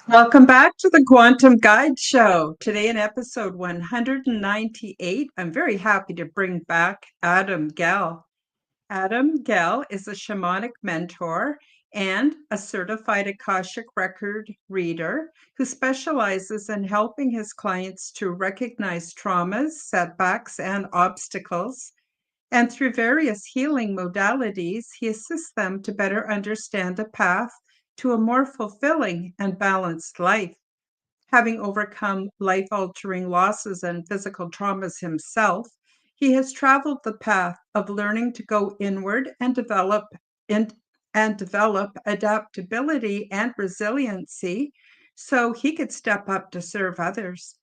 Welcome back to the Quantum Guide Show. Today, in episode 198, I'm very happy to bring back Adam Gell. Adam Gell is a shamanic mentor and a certified Akashic record reader who specializes in helping his clients to recognize traumas, setbacks, and obstacles. And through various healing modalities, he assists them to better understand the path to a more fulfilling and balanced life. Having overcome life altering losses and physical traumas himself, he has traveled the path of learning to go inward and in, develop adaptability and resiliency so he could step up to serve others.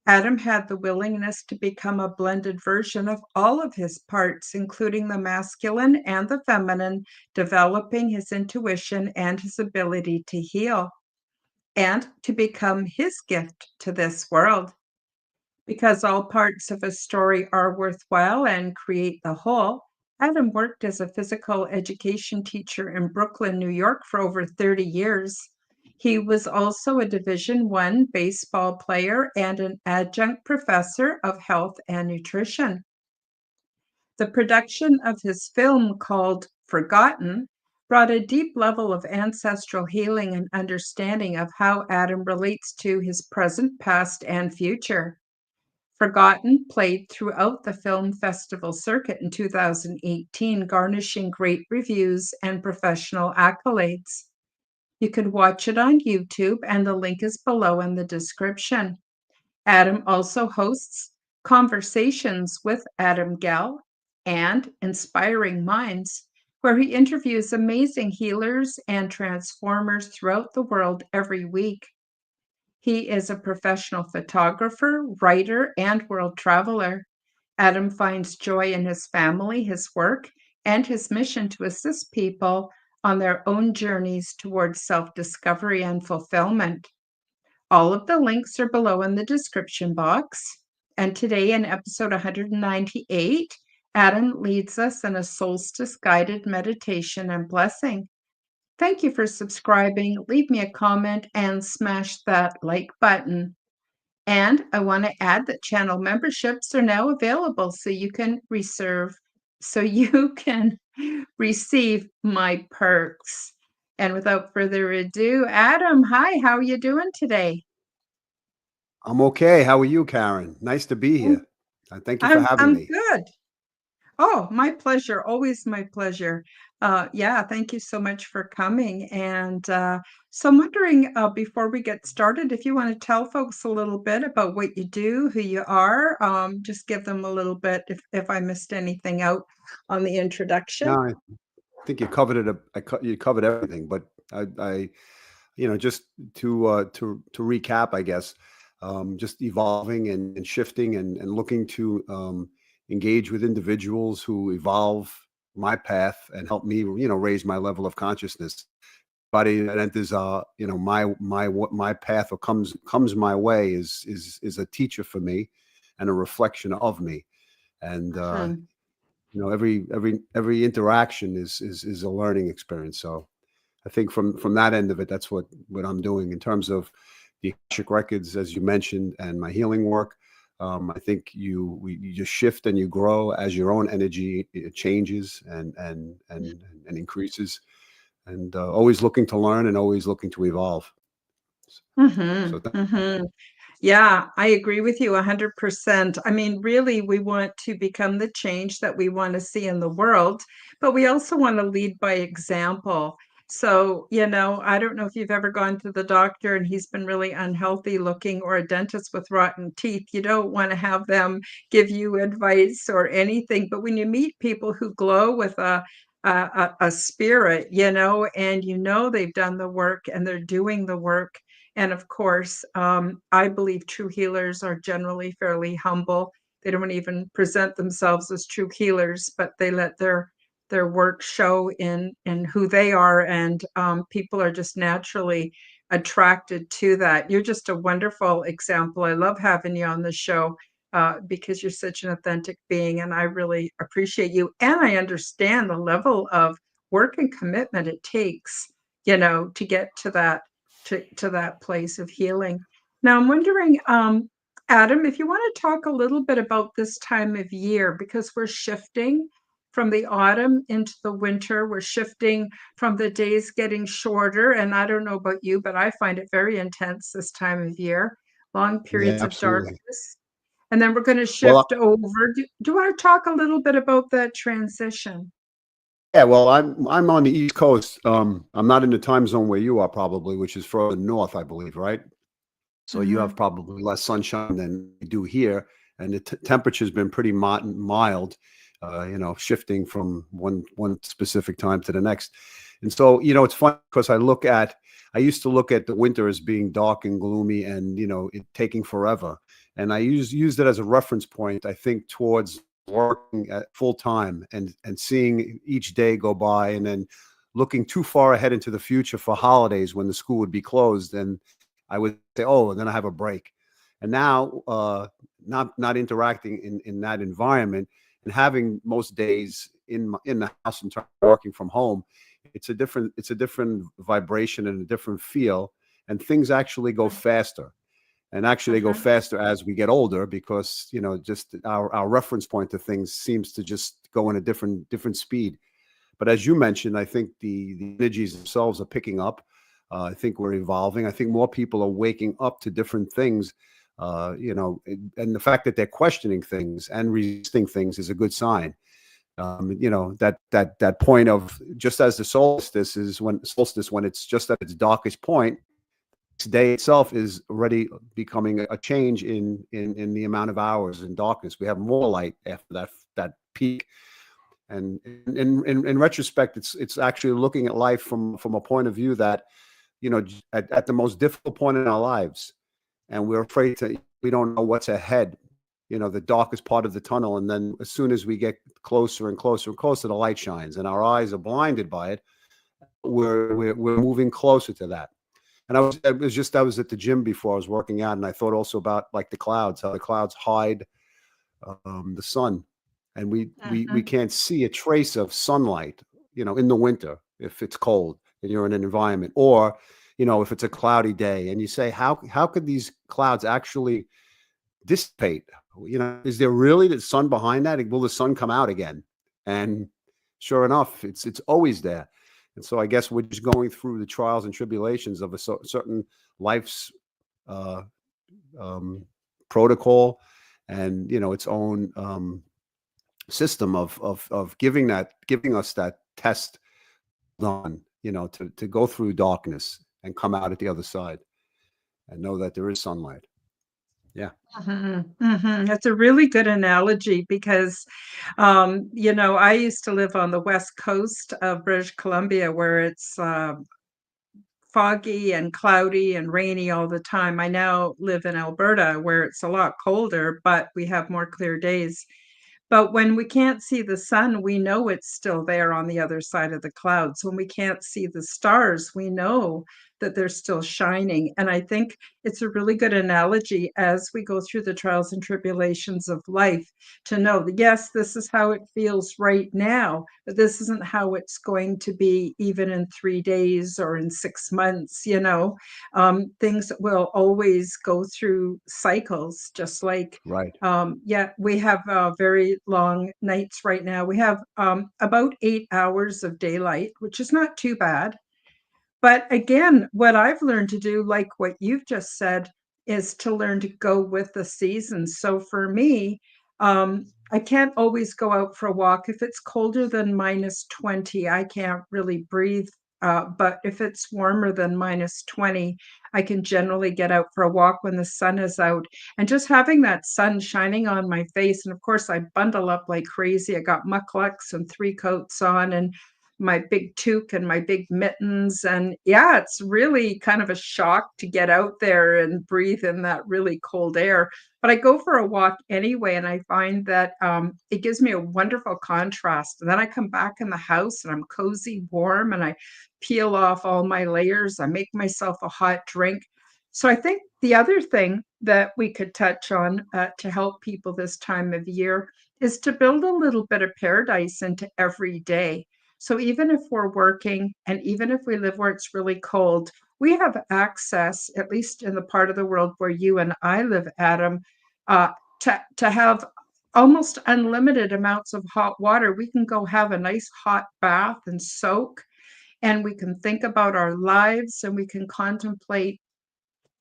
Adam had the willingness to become a blended version of all of his parts, including the masculine and the feminine, developing his intuition and his ability to heal and to become his gift to this world. Because all parts of a story are worthwhile and create the whole, Adam worked as a physical education teacher in Brooklyn, New York for over 30 years. He was also a Division I baseball player and an adjunct professor of health and nutrition. The production of his film called Forgotten brought a deep level of ancestral healing and understanding of how Adam relates to his present, past, and future. Forgotten played throughout the film festival circuit in 2018, garnishing great reviews and professional accolades. You can watch it on YouTube, and the link is below in the description. Adam also hosts Conversations with Adam Gell and Inspiring Minds, where he interviews amazing healers and transformers throughout the world every week. He is a professional photographer, writer, and world traveler. Adam finds joy in his family, his work, and his mission to assist people on their own journeys towards self discovery and fulfillment. All of the links are below in the description box. And today, in episode 198, Adam leads us in a solstice guided meditation and blessing. Thank you for subscribing. Leave me a comment and smash that like button. And I want to add that channel memberships are now available so you can receive my perks. And without further ado, Adam, hi, how are you doing today? I'm okay. How are you, Karen? Nice to be I'm here. Thank you for having I'm me. good. Oh, my pleasure. Always my pleasure. Yeah, thank you so much for coming. And so I'm wondering, before we get started, if you want to tell folks a little bit about what you do, who you are, just give them a little bit if I missed anything out on the introduction. No, I think you covered it. You covered everything, but just to recap, I guess, just evolving and shifting and looking to engage with individuals who evolve my path and help me, raise my level of consciousness. Anybody that enters, my path or comes my way is a teacher for me and a reflection of me. And Hmm. every interaction is a learning experience. So I think from that end of it, that's what I'm doing in terms of the Akashic records, as you mentioned, and my healing work. I think you just shift and you grow as your own energy changes and increases, and always looking to learn and always looking to evolve. So Mm-hmm. Mm-hmm. Yeah, I agree with you 100%. I mean, really, we want to become the change that we want to see in the world, but we also want to lead by example. So, I don't know if you've ever gone to the doctor and he's been really unhealthy looking, or a dentist with rotten teeth. You don't want to have them give you advice or anything. But when you meet people who glow with a spirit, and they've done the work and they're doing the work, and of course, I believe true healers are generally fairly humble. They don't even present themselves as true healers, but they let their work show in who they are, and people are just naturally attracted to that. You're just a wonderful example. I love having you on the show because you're such an authentic being, and I really appreciate you. And I understand the level of work and commitment it takes, to get to that to that place of healing. Now, I'm wondering, Adam, if you want to talk a little bit about this time of year, because we're shifting from the autumn into the winter. We're shifting from the days getting shorter. And I don't know about you, but I find it very intense this time of year, long Yeah, periods of absolutely. darkness. And then we're going to Well, shift over. Do you want to talk a little bit about that transition? yeah, well, I'm on the East Coast. I'm not in the time zone where you are probably, which is further north, I believe, right? So you have Hmm. probably less sunshine than we do here, and the temperature's been pretty mild, shifting from one specific time to the next. And so, it's funny because I used to look at the winter as being dark and gloomy, and it taking forever. And I used it as a reference point, I think, towards working at full time and seeing each day go by, and then looking too far ahead into the future for holidays when the school would be closed, and I would say, "Oh, and then I have a break." And now, not interacting in that environment and having most days in the house and working from home, it's a different vibration and a different feel, and things actually go faster. And actually, they go Hmm. faster as we get older because just our reference point to things seems to just go in a different speed. But as you mentioned, I think the energies themselves are picking up. I think we're evolving. I think more people are waking up to different things. And the fact that they're questioning things and resisting things is a good sign. That point of, just as the solstice when it's just at its darkest point, today itself is already becoming a change in the amount of hours in darkness. We have more light after that peak. And in retrospect, it's actually looking at life from a point of view that, at the most difficult point in our lives, and we don't know what's ahead, the darkest part of the tunnel. And then as soon as we get closer and closer and closer, the light shines and our eyes are blinded by it. We're moving closer to that. And I was at the gym before I was working out, and I thought also about like the clouds, how the clouds hide the sun, and we Hmm. can't see a trace of sunlight, in the winter if it's cold and you're in an environment, or if it's a cloudy day, and you say, how could these clouds actually dissipate? Is there really the sun behind that? Will the sun come out again? And sure enough, it's always there. And so I guess we're just going through the trials and tribulations of a certain life's uh, um, protocol, and its own system of giving us that test on, to go through darkness and come out at the other side and know that there is sunlight. Yeah. Hmm. Hmm. That's a really good analogy because, I used to live on the west coast of British Columbia where it's foggy and cloudy and rainy all the time. I now live in Alberta where it's a lot colder, but we have more clear days. But when we can't see the sun, we know it's still there on the other side of the clouds. When we can't see the stars, we know that they're still shining. And I think it's a really good analogy as we go through the trials and tribulations of life to know that, yes, this is how it feels right now, but this isn't how it's going to be even in 3 days or in 6 months. Things will always go through cycles, just like Right. yeah, we have very long nights right now. We have about 8 hours of daylight, which is not too bad. But again, what I've learned to do, like what you've just said, is to learn to go with the seasons. So for me, I can't always go out for a walk. If it's colder than -20, I can't really breathe. But if it's warmer than -20, I can generally get out for a walk when the sun is out. And just having that sun shining on my face. And of course, I bundle up like crazy. I got mucklucks and three coats on, and my big toque and my big mittens. And yeah, it's really kind of a shock to get out there and breathe in that really cold air. But I go for a walk anyway, and I find that it gives me a wonderful contrast. And then I come back in the house and I'm cozy, warm, and I peel off all my layers. I make myself a hot drink. So I think the other thing that we could touch on to help people this time of year is to build a little bit of paradise into every day. So even if we're working and even if we live where it's really cold, we have access, at least in the part of the world where you and I live, Adam, to have almost unlimited amounts of hot water. We can go have a nice hot bath and soak, and we can think about our lives, and we can contemplate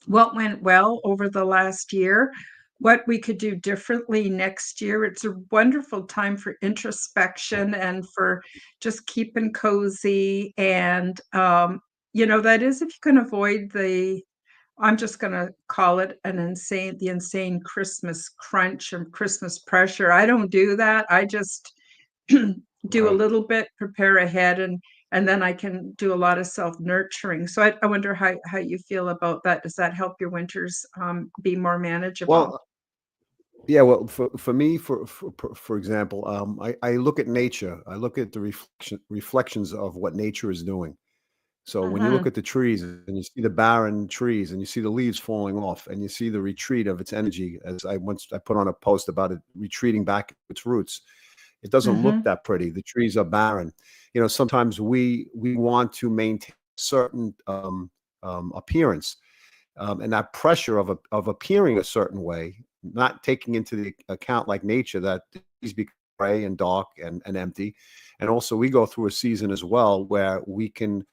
what went well over the last year, what we could do differently next year. It's a wonderful time for introspection and for just keeping cozy. And, that is if you can avoid I'm just going to call it the insane Christmas crunch and Christmas pressure. I don't do that. I just do a Right. little bit, prepare ahead, and then I can do a lot of self-nurturing. So I wonder how you feel about that. Does that help your winters be more manageable? Well, yeah. Well, for me, for example, I look at nature. I look at the reflections of what nature is doing. So when you look Mm-hmm. at the trees and you see the barren trees and you see the leaves falling off and you see the retreat of its energy, as I put on a post about it retreating back to its roots, it doesn't look Mm-hmm. that pretty. The trees are barren. Sometimes we want to maintain a certain appearance, and that pressure of appearing a certain way, not taking into the account like nature that these become gray and dark and empty. And also we go through a season as well where we can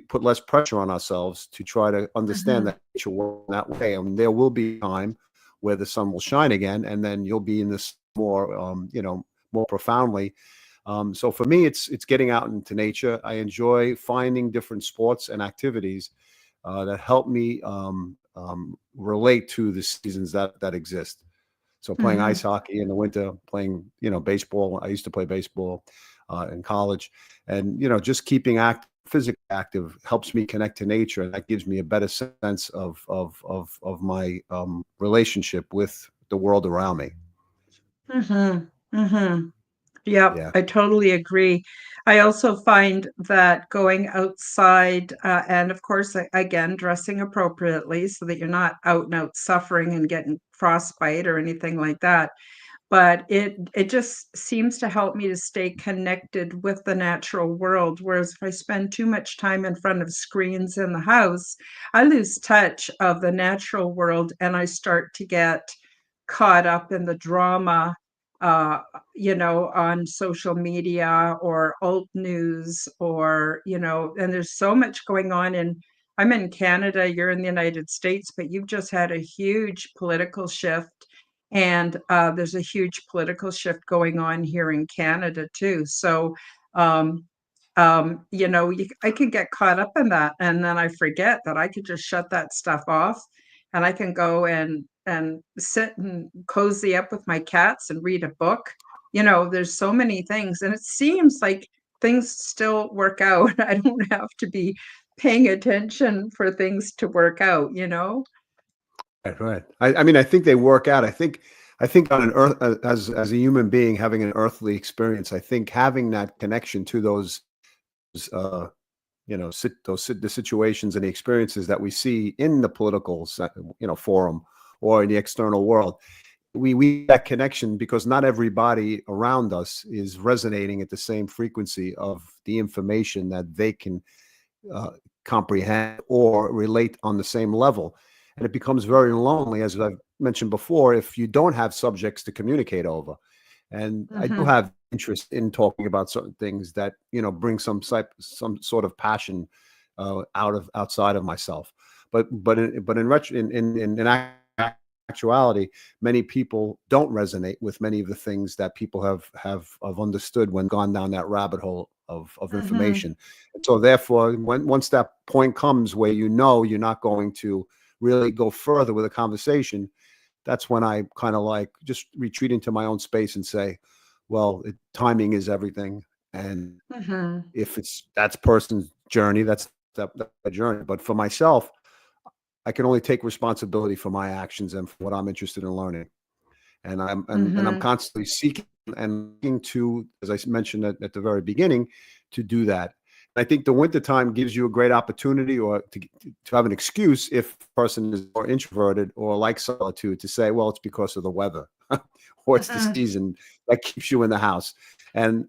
put less pressure on ourselves to try to understand Mm-hmm. that nature works that way. I mean, there will be time where the sun will shine again, and then you'll be in this more, more profoundly. So for me, it's getting out into nature. I enjoy finding different sports and activities that help me relate to the seasons that exist. So playing Mm-hmm. ice hockey in the winter, playing baseball. I used to play baseball in college, and just keeping physically active helps me connect to nature, and that gives me a better sense of my relationship with the world around me. Mm-hmm. Mm-hmm. Yep, Yeah. I totally agree. I also find that going outside, and of course, again, dressing appropriately so that you're not out and out suffering and getting frostbite or anything like that. But it just seems to help me to stay connected with the natural world. Whereas if I spend too much time in front of screens in the house, I lose touch of the natural world and I start to get caught up in the drama, uh, on social media or alt news, or, and there's so much going on. And I'm in Canada, you're in the United States, but you've just had a huge political shift. And there's a huge political shift going on here in Canada too. So, um, I can get caught up in that, and then I forget that I could just shut that stuff off, and I can go and sit and cozy up with my cats and read a book. There's so many things, and it seems like things still work out. I don't have to be paying attention for things to work out. Right, right. I mean, I think they work out. I think on an earth as a human being having an earthly experience, I think having that connection to those, uh, the situations and the experiences that we see in the political, forum or in the external world, we that connection because not everybody around us is resonating at the same frequency of the information that they can uh, comprehend or relate on the same level. And it becomes very lonely, as I've mentioned before, if you don't have subjects to communicate over. And I do Mm-hmm. have interest in talking about certain things that bring some sort of passion outside of myself. But in actuality, many people don't resonate with many of the things that people have understood when gone down that rabbit hole of Mm-hmm. information. So therefore, once that point comes where you're not going to really go further with a conversation, that's when I kind of like just retreat into my own space and say, well, timing is everything. And Mm-hmm. if that's person's journey, that's that journey. But for myself, I can only take responsibility for my actions and for what I'm interested in learning. And I'm Mm-hmm. constantly seeking and looking to, as I mentioned at the very beginning, to do that. I think the wintertime gives you a great opportunity or to have an excuse if a person is more introverted or like solitude to say, well, it's because of the weather or it's the Mm-hmm. season that keeps you in the house. And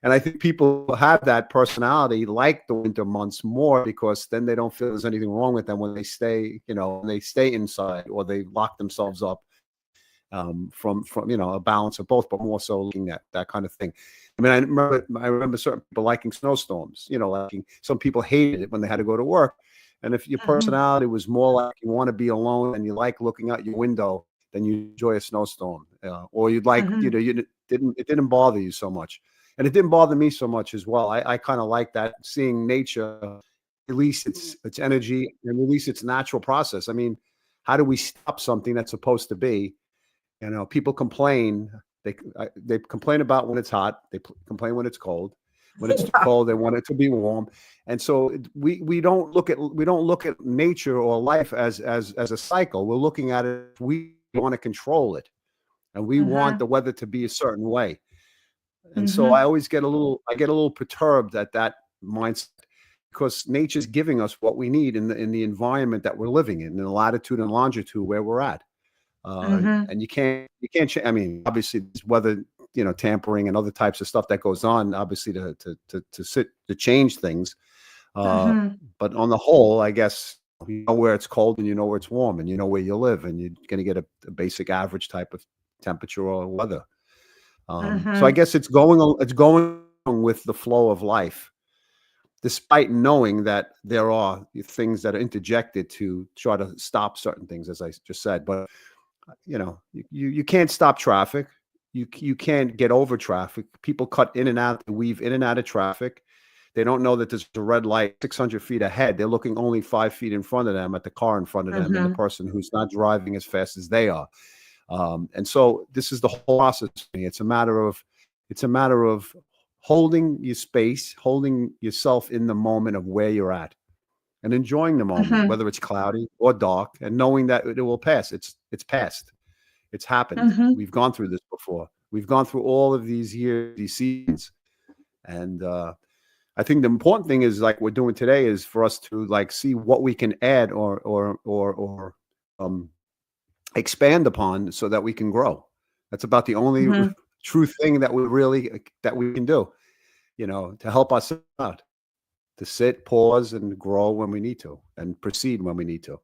And I think people have that personality like the winter months more, because then they don't feel there's anything wrong with them when they stay, when they stay inside or they lock themselves up, from a balance of both, but more so looking at that kind of thing. I mean, I remember certain people liking snowstorms. Liking, some people hated it when they had to go to work. And if your Mhm. personality was more like you want to be alone and you like looking out your window, then you enjoy a snowstorm, or you'd like, Mhm. it didn't bother you so much, and it didn't bother me so much as well. I kind of like that, seeing nature release its energy and release its natural process. I mean, how do we stop something that's supposed to be? People complain. They complain about when it's hot. They complain when it's cold. When it's too Yeah. cold, they want it to be warm. And so we don't look at nature or life as a cycle. We're looking at it. We want to control it, and we want Mhm. the weather to be a certain way. And so Mhm. I get a little perturbed at that mindset, because nature's giving us what we need in the environment that we're living in the latitude and longitude where we're at. Mhm. And you can't change. I mean, obviously, there's weather, tampering and other types of stuff that goes on, obviously, to change things. Uh, Mhm. but on the whole, I guess you know where it's cold and you know where it's warm, and you know where you live, and you're going to get a basic average type of temperature or weather. So I Mhm. guess it's going along with the flow of life, despite knowing that there are things that are interjected to try to stop certain things, as I just said. But you can't stop traffic. You can't get over traffic. People cut in and out, they weave in and out of traffic. They don't know that there's a red light 600 feet ahead. They're looking only 5 feet in front of them at the car in front of them and the Mhm. person who's not driving as fast as they are. And so this is the whole process for me. It's a matter of holding your space, holding yourself in the moment of where you're at, and enjoying the moment, Mhm. whether it's cloudy or dark, and knowing that it will pass. It's past. It's happened. Mhm. We've gone through this before. We've gone through all of these years, these seasons, and I think the important thing is, like we're doing today, is for us to like see what we can add or um, expand upon, so that we can grow. That's about the only Mhm. true thing that we can do. To help us out, to sit, pause, and grow when we need to, and proceed when we need to.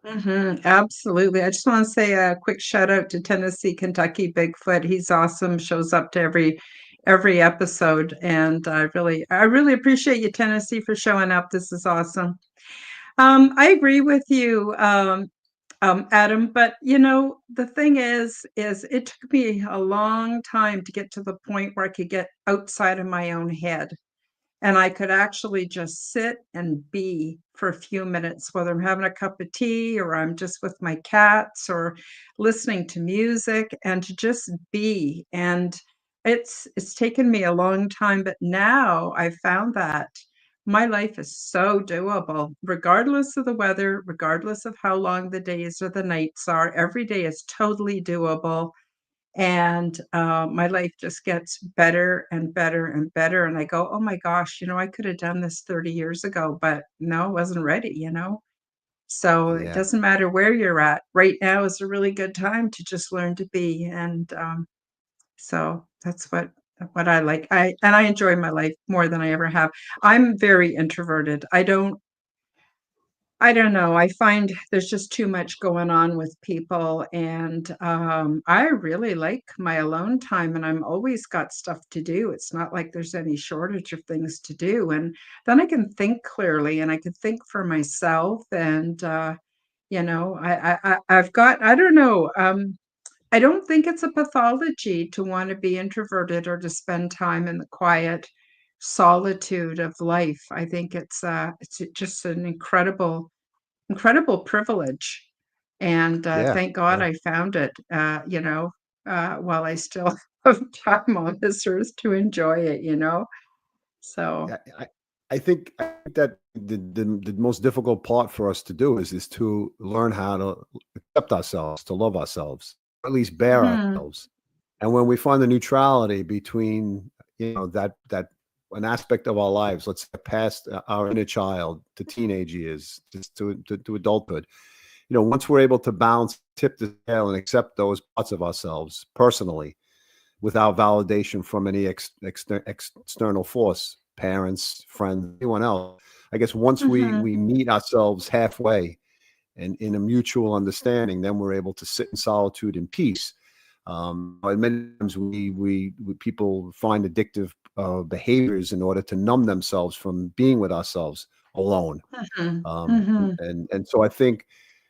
Mhm. Absolutely. I just want to say a quick shout out to Tennessee, Kentucky Bigfoot. He's awesome. Shows up to every episode, and I really appreciate you, Tennessee, for showing up. This is awesome. I agree with you, Adam. But the thing is it took me a long time to get to the point where I could get outside of my own head. And I could actually just sit and be for a few minutes, whether I'm having a cup of tea or I'm just with my cats or listening to music, and to just be. And it's taken me a long time, but now I found that my life is so doable, regardless of the weather, regardless of how long the days or the nights are. Every day is totally doable, and my life just gets better and better and better. And I go, oh my gosh, I could have done this 30 years ago, but no, I wasn't ready. So it Yeah, doesn't matter where you're at. Right now is a really good time to just learn to be. And so that's what I like. I enjoy my life more than I ever have. I'm very introverted. I don't know. I find there's just too much going on with people, and I really like my alone time, and I'm always got stuff to do. It's not like there's any shortage of things to do, and then I can think clearly, and I can think for myself, and I've got, I don't know. I don't think it's a pathology to want to be introverted or to spend time in the quiet solitude of life. I think it's just an incredible privilege. And yeah, thank God yeah, I found it, while I still have time on this earth to enjoy it. So, yeah. I think that the most difficult part for us to do is to learn how to accept ourselves, to love ourselves, or at least bear mhm, ourselves. And when we find the neutrality between, that an aspect of our lives, let's say past our inner child to teenage years, just to adulthood, once we're able to balance, tip the scale, and accept those parts of ourselves personally, without validation from any external force, parents, friends, anyone else. I guess once Mhm. we meet ourselves halfway and in a mutual understanding, then we're able to sit in solitude and peace. And many times we people find addictive behaviors in order to numb themselves from being with ourselves alone. Mhm. Mhm. And so I think,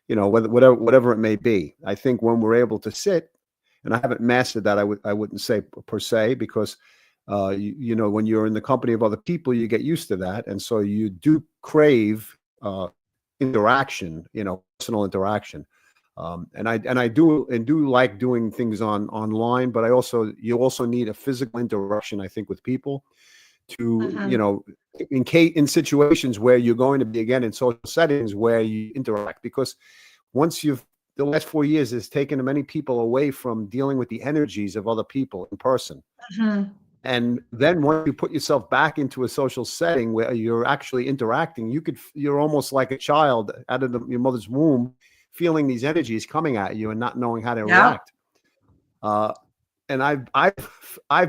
whatever it may be, I think when we're able to sit, and I haven't mastered that, I wouldn't say per se, because when you're in the company of other people, you get used to that, and so you do crave interaction, personal interaction. And I do like doing things online, but you also need a physical interaction, I think, with people to, Mhm. in situations where you're going to be again in social settings where you interact, because once the last 4 years has taken many people away from dealing with the energies of other people in person. Mhm. And then once you put yourself back into a social setting where you're actually interacting, you're almost like a child out of your mother's womb, feeling these energies coming at you and not knowing how to Yeah. react. Uh, and I've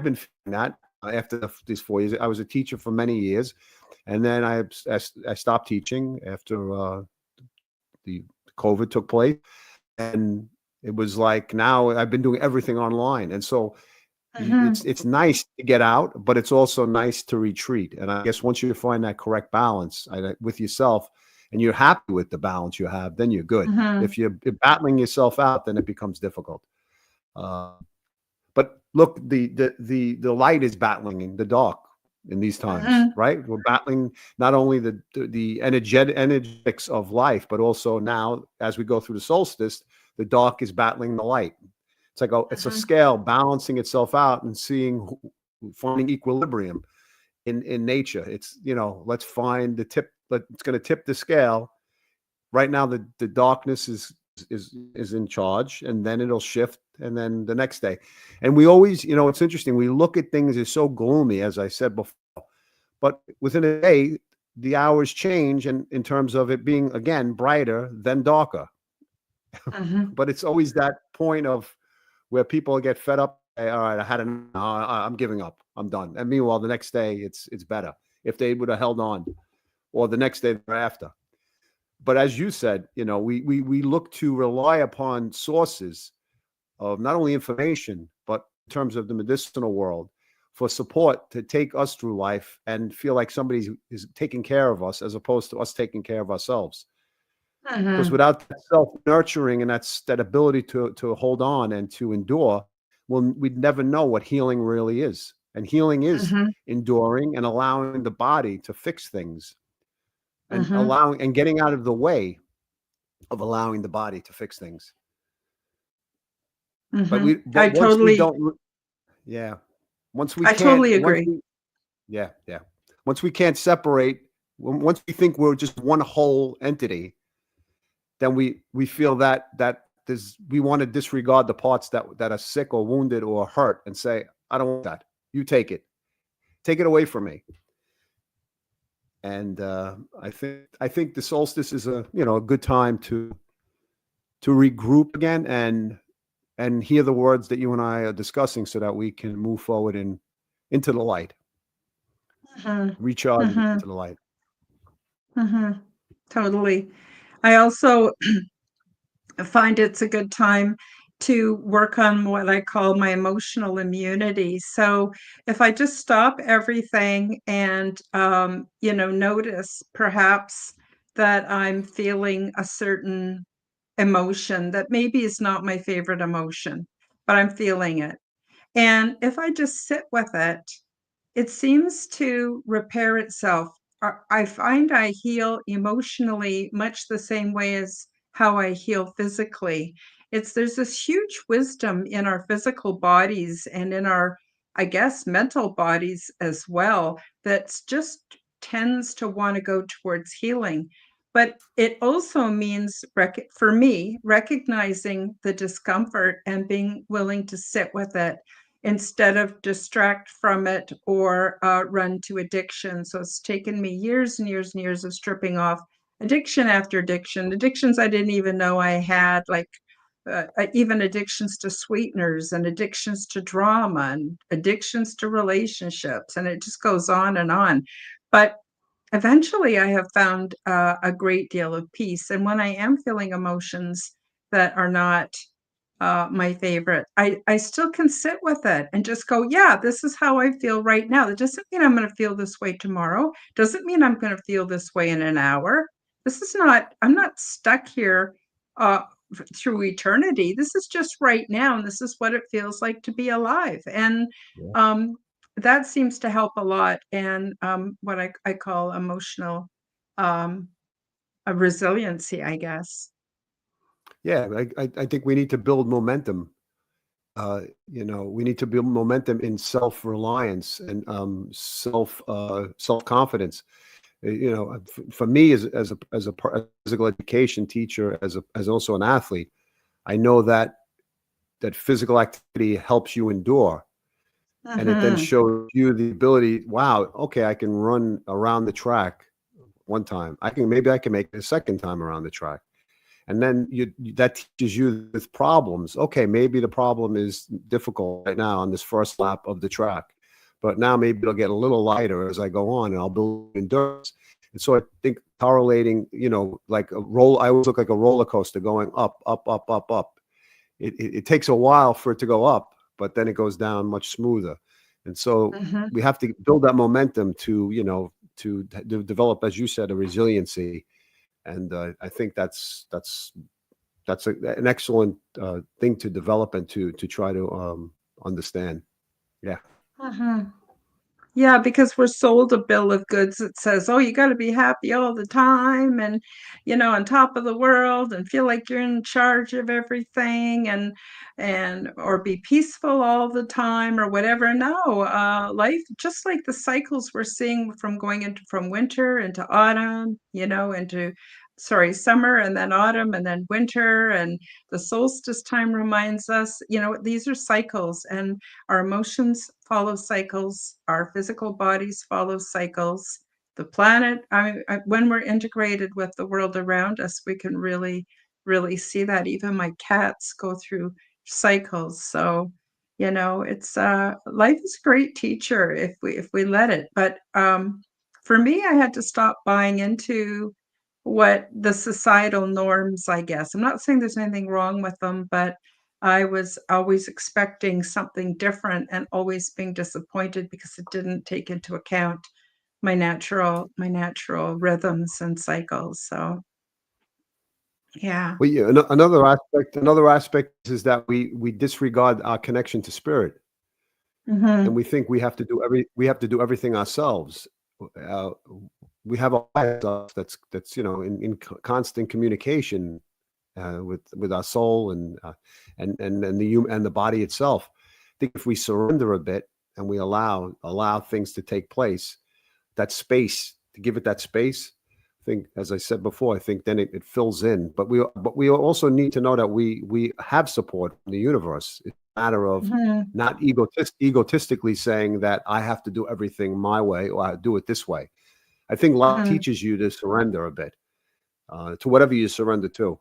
been feeling that after these 4 years. I was a teacher for many years, and then I stopped teaching after the COVID took place, and it was like now I've been doing everything online, and so Mhm. it's nice to get out, but it's also nice to retreat. And I guess once you find that correct balance with yourself, and you're happy with the balance you have, then you're good. Mhm. If you're battling yourself out, then it becomes difficult. Uh, but look, the light is battling in the dark in these times, Mhm. right? We're battling not only the energetics of life, but also now as we go through the solstice, the dark is battling the light. It's a Mhm. scale balancing itself out and finding equilibrium in nature. It's, let's find the tip. It's going to tip the scale. Right now, the darkness is in charge, and then it'll shift, and then the next day. And we always, it's interesting. We look at things as so gloomy, as I said before, but within a day, the hours change, and in terms of it being again brighter then darker. Mhm. But it's always that point of where people get fed up. Hey, all right, I had enough. I'm giving up. I'm done. And meanwhile, the next day, it's better if they would have held on, or the next day thereafter. But as you said, we look to rely upon sources of not only information, but in terms of the medicinal world, for support to take us through life and feel like somebody is taking care of us as opposed to us taking care of ourselves. Because Mhm. without that self-nurturing and that ability to hold on and to endure, we'd never know what healing really is. And healing is Mhm. enduring and allowing the body to fix things, and Mhm. allowing and getting out of the way of allowing the body to fix things. Mhm. But once we don't, yeah, once we I can't, totally agree. yeah, yeah. Once we can't separate, once we think we're just one whole entity, then we feel that we want to disregard the parts that are sick or wounded or hurt and say, I don't want that. You take it away from me. And I think the solstice is a good time to regroup again and hear the words that you and I are discussing, so that we can move forward into the light, Mhm. recharge Mhm. into the light. Mhm. Totally. I also find it's a good time to work on what I call my emotional immunity. So if I just stop everything and, notice perhaps that I'm feeling a certain emotion that maybe is not my favorite emotion, but I'm feeling it. And if I just sit with it, it seems to repair itself. I find I heal emotionally much the same way as how I heal physically. There's this huge wisdom in our physical bodies and in our, I guess, mental bodies as well, that's just tends to want to go towards healing. But it also means, for me, recognizing the discomfort and being willing to sit with it instead of distract from it or run to addiction. So it's taken me years and years and years of stripping off addiction after addiction, addictions I didn't even know I had, like even addictions to sweeteners and addictions to drama and addictions to relationships. And it just goes on and on. But eventually I have found a great deal of peace. And when I am feeling emotions that are not my favorite, I still can sit with it and just go, yeah, this is how I feel right now. That doesn't mean I'm going to feel this way tomorrow. Doesn't mean I'm going to feel this way in an hour. I'm not stuck here through eternity. This is just right now. And this is what it feels like to be alive. And Yeah. that seems to help a lot. And what I call emotional um, a resiliency, I guess. Yeah, I think we need to build momentum. We need to build momentum in self-reliance and self-confidence. For me as a physical education teacher, as also an athlete, I know that physical activity helps you endure, and it then Mm-hmm. shows you the ability. Wow, okay, I can run around the track one time. Maybe I can make it a second time around the track. And then that teaches you with problems. Okay, maybe the problem is difficult right now on this first lap of the track, but now maybe it'll get a little lighter as I go on, and I'll build endurance. And so I think correlating, like I always look like a roller coaster going up, up, up, up, up. It takes a while for it to go up, but then it goes down much smoother. And so Mm-hmm. we have to build that momentum to develop, as you said, a resiliency. And I think that's an excellent thing to develop and to try to understand. Yeah. Mm-hmm. Yeah, because we're sold a bill of goods that says, oh, you got to be happy all the time and, on top of the world and feel like you're in charge of everything or be peaceful all the time or whatever. No, life, just like the cycles we're seeing from winter into autumn, summer and then autumn and then winter, and the solstice time reminds us, these are cycles, and our emotions follow cycles. Our physical bodies follow cycles. The planet, when we're integrated with the world around us, we can really, really see that. Even my cats go through cycles. So, it's life is a great teacher if we let it. But for me, I had to stop buying into what the societal norms, I guess. I'm not saying there's anything wrong with them, but I was always expecting something different and always being disappointed because it didn't take into account my natural rhythms and cycles. So yeah. Well, yeah, another aspect is that we disregard our connection to spirit, and Mm-hmm. we think we have to do everything ourselves. Uh, we have a life that's in constant communication with our soul and the body itself. I think if we surrender a bit and we allow things to take place, that space, to give it that space, I think, as I said before, I think then it fills in. But we also need to know that we have support from the universe. It's a matter of Mm-hmm. not egotistically saying that I have to do everything my way or I do it this way. I think life Mm-hmm. teaches you to surrender a bit to whatever you surrender to.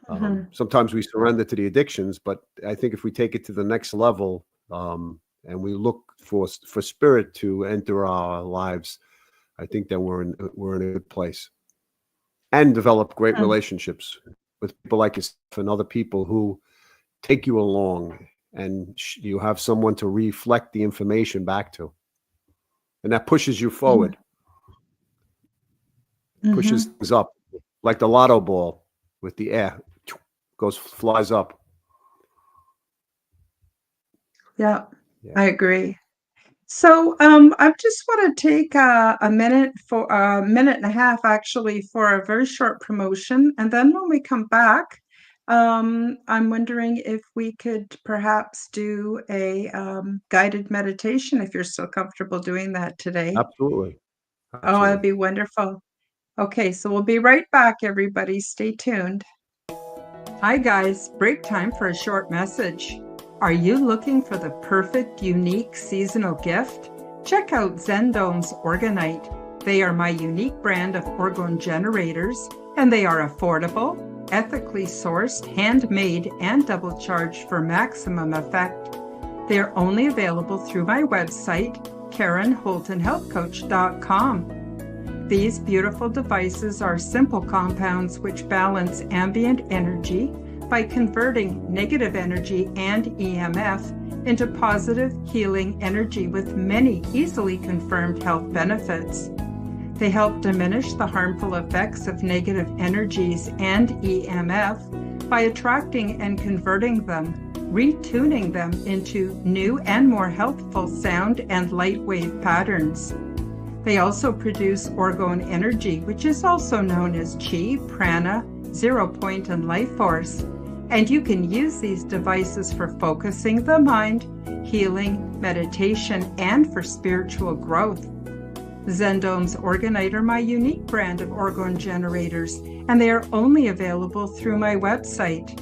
Mm-hmm. Sometimes we surrender to the addictions, but I think if we take it to the next level and we look for spirit to enter our lives, I think then we're in a good place, and develop great Mm-hmm. relationships with people like yourself and other people who take you along, and you have someone to reflect the information back to, and that pushes you forward, pushes Mm-hmm. things up, like the lotto ball with the air flies up. Yeah, Yeah, I agree. So I just want to take a minute, for a minute and a half actually, for a very short promotion. And then when we come back, I'm wondering if we could perhaps do a guided meditation, if you're still comfortable doing that today. absolutely, Oh, that'd absolutely. be wonderful. Okay, so we'll be right back, everybody. Stay tuned. Hi, guys. Break time for a short message. Are you looking for the perfect, unique seasonal gift? Check out Zendone's Orgonite. They are my unique brand of orgone generators, and they are affordable, ethically sourced, handmade, and double charged for maximum effect. They are only available through my website, KarenHoltonHealthCoach.com. These beautiful devices are simple compounds which balance ambient energy by converting negative energy and EMF into positive healing energy with many easily confirmed health benefits. They help diminish the harmful effects of negative energies and EMF by attracting and converting them, retuning them into new and more healthful sound and light wave patterns. They also produce orgone energy, which is also known as chi, prana, zero point, and life force. And you can use these devices for focusing the mind, healing, meditation, and for spiritual growth. Zendome's Orgonite are my unique brand of orgone generators, and they are only available through my website.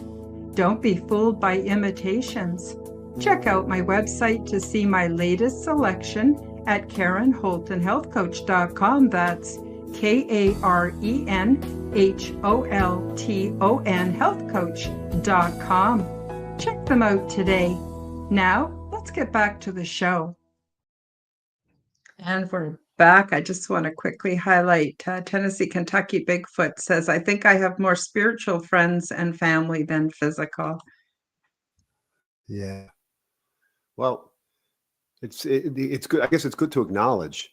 Don't be fooled by imitations. Check out my website to see my latest selection at KarenHoltonHealthCoach.com. That's KarenHolton Healthcoach.com. Check them out today. Now, let's get back to the show. And we're back. I just want to quickly highlight Tennessee, Kentucky Bigfoot says, I think I have more spiritual friends and family than physical. Yeah. Well, it's good. I guess it's good to acknowledge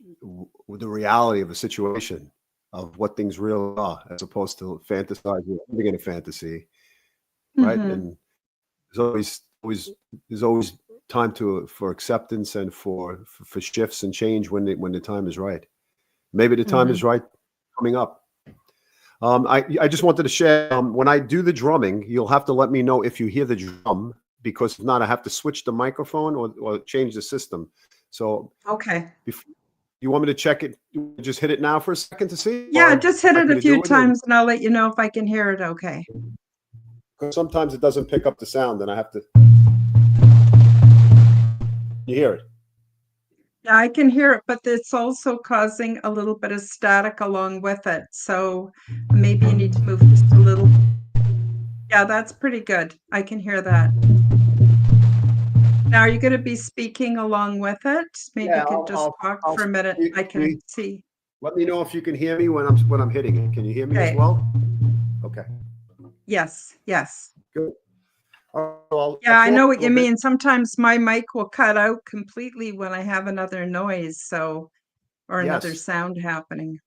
the reality of a situation, of what things really are, as opposed to fantasizing, living in a fantasy, right? Mhm. And there's always time for acceptance and for shifts and change when the time is right. Maybe the time is right coming up. I just wanted to share, when I do the drumming, you'll have to let me know if you hear the drum, because if not, I have to switch the microphone or change the system. So Okay. you want me to check it? Just hit it now for a second to see? Yeah, Or just hit like it me a to do few it, or- times and I'll let you know if I can hear it okay. Because sometimes it doesn't pick up the sound, and I have to. You hear it? Yeah, I can hear it, but it's also causing a little bit of static along with it. So maybe you need to move just a little. Yeah, that's pretty good. I can hear that. Now, are you going to be speaking along with it? Maybe you Yeah, could just talk I'll for a minute. I can see. let me know if you can hear me when I'm hitting it. Can you hear me as Okay. well? Okay, Yes, yes. good. I'll Yeah, I talk know a what you little bit. mean. Sometimes my mic will cut out completely when I have another noise, so or another Yes. sound happening.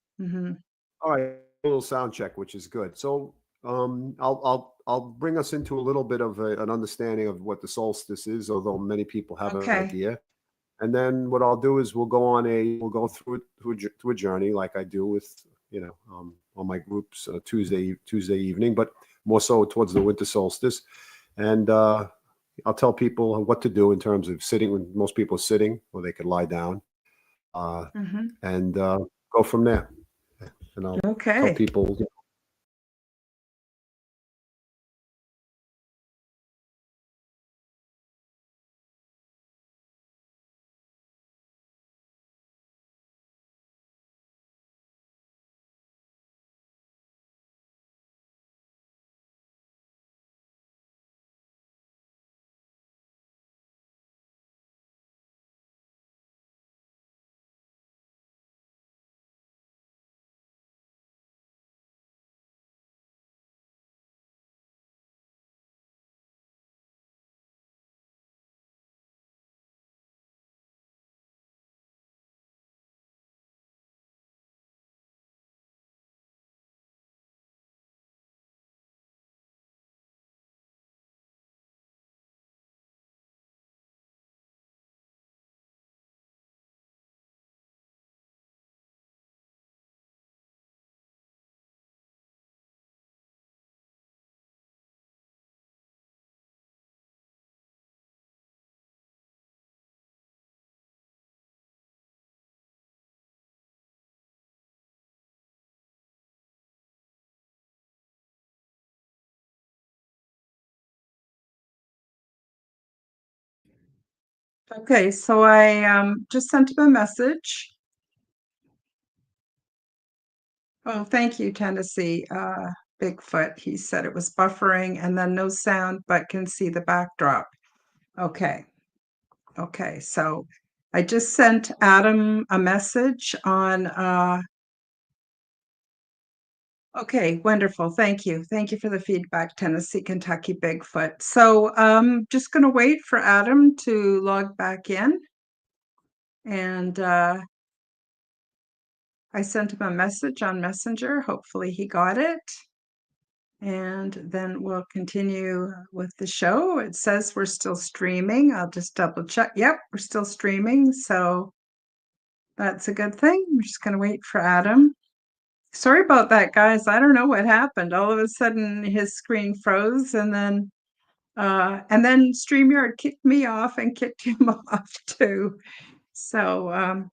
All right. A little sound check, which is good. So I'll bring us into a little bit of an understanding of what the solstice is, although many people have an Okay. idea. And then what I'll do is we'll go through a journey, like I do with on my groups Tuesday evening, but more so towards the winter solstice. And I'll tell people what to do in terms of sitting, when most people are sitting, or they could lie down, and go from there. And I'll tell Okay. people. Okay, so I just sent him a message. Oh, thank you, Tennessee. Bigfoot. He said it was buffering and then no sound, but can see the backdrop. Okay. Okay. So I just sent Adam a message on, okay, wonderful. Thank you. Thank you for the feedback, Tennessee, Kentucky Bigfoot. So just going to wait for Adam to log back in. And I sent him a message on Messenger. Hopefully he got it. And then we'll continue with the show. It says we're still streaming. I'll just double check. Yep, we're still streaming. So that's a good thing. We're just going to wait for Adam. Sorry about that, guys. I don't know what happened. All of a sudden his screen froze and then StreamYard kicked me off and kicked him off too. So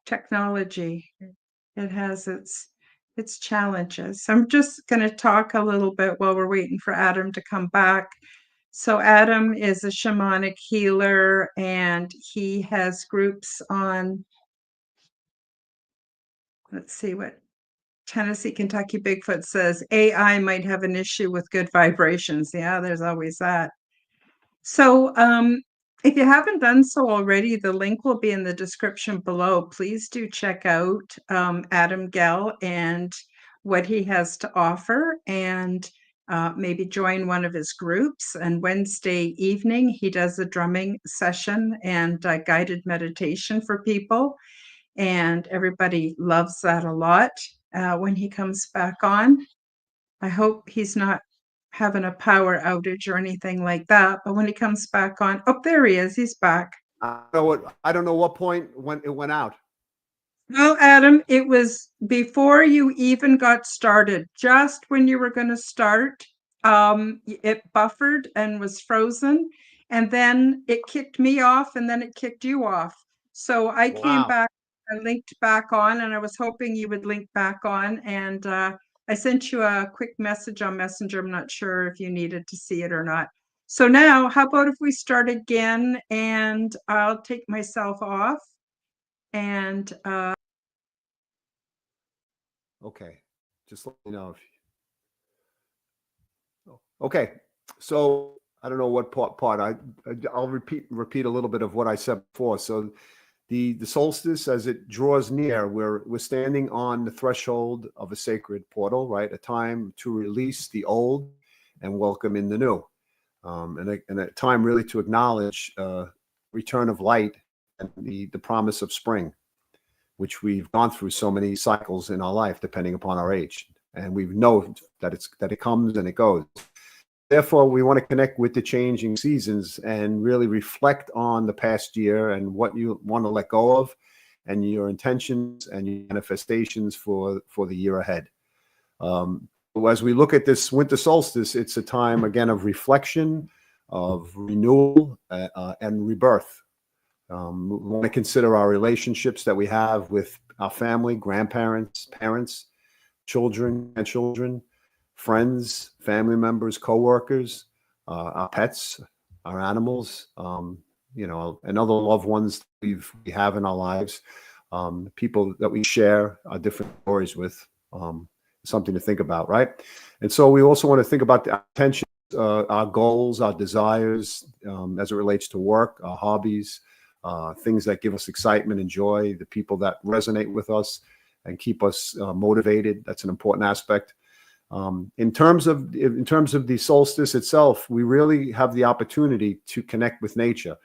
technology, it has its challenges. I'm just going to talk a little bit while we're waiting for Adam to come back. So Adam is a shamanic healer and he has groups on, let's see what Tennessee, Kentucky Bigfoot says, AI might have an issue with good vibrations. Yeah, there's always that. So if you haven't done so already, the link will be in the description below. Please do check out Adam Gell and what he has to offer, and maybe join one of his groups. And Wednesday evening, he does a drumming session and guided meditation for people. And everybody loves that a lot when he comes back on. I hope he's not having a power outage or anything like that. But when he comes back on, oh, there he is. He's back. I don't know what point when it went out. Well, Adam, it was before you even got started. Just when you were going to start, it buffered and was frozen. And then it kicked me off and then it kicked you off. So I came back, I linked back on, and I was hoping you would link back on. And I sent you a quick message on Messenger. I'm not sure if you needed to see it or not. So now, how about if we start again and I'll take myself off and Okay, just let me know if. Okay, so I don't know what part. I'll repeat a little bit of what I said before. So the solstice, as it draws near, we're standing on the threshold of a sacred portal, right? A time to release the old and welcome in the new, and a time really to acknowledge return of light and the promise of spring, which we've gone through so many cycles in our life, depending upon our age, and we know that it comes and it goes. Therefore, we want to connect with the changing seasons and really reflect on the past year and what you want to let go of, and your intentions and your manifestations for the year ahead. As we look at this winter solstice, it's a time again of reflection, of renewal, and rebirth. We want to consider our relationships that we have with our family, grandparents, parents, children, and children, friends, family members, coworkers, our pets, our animals, and other loved ones we have in our lives, people that we share our different stories with. Something to think about, right? And so we also want to think about the intentions, our goals, our desires, as it relates to work, our hobbies, things that give us excitement and joy, the people that resonate with us and keep us motivated. That's an important aspect. In terms of the solstice itself, we really have the opportunity to connect with nature.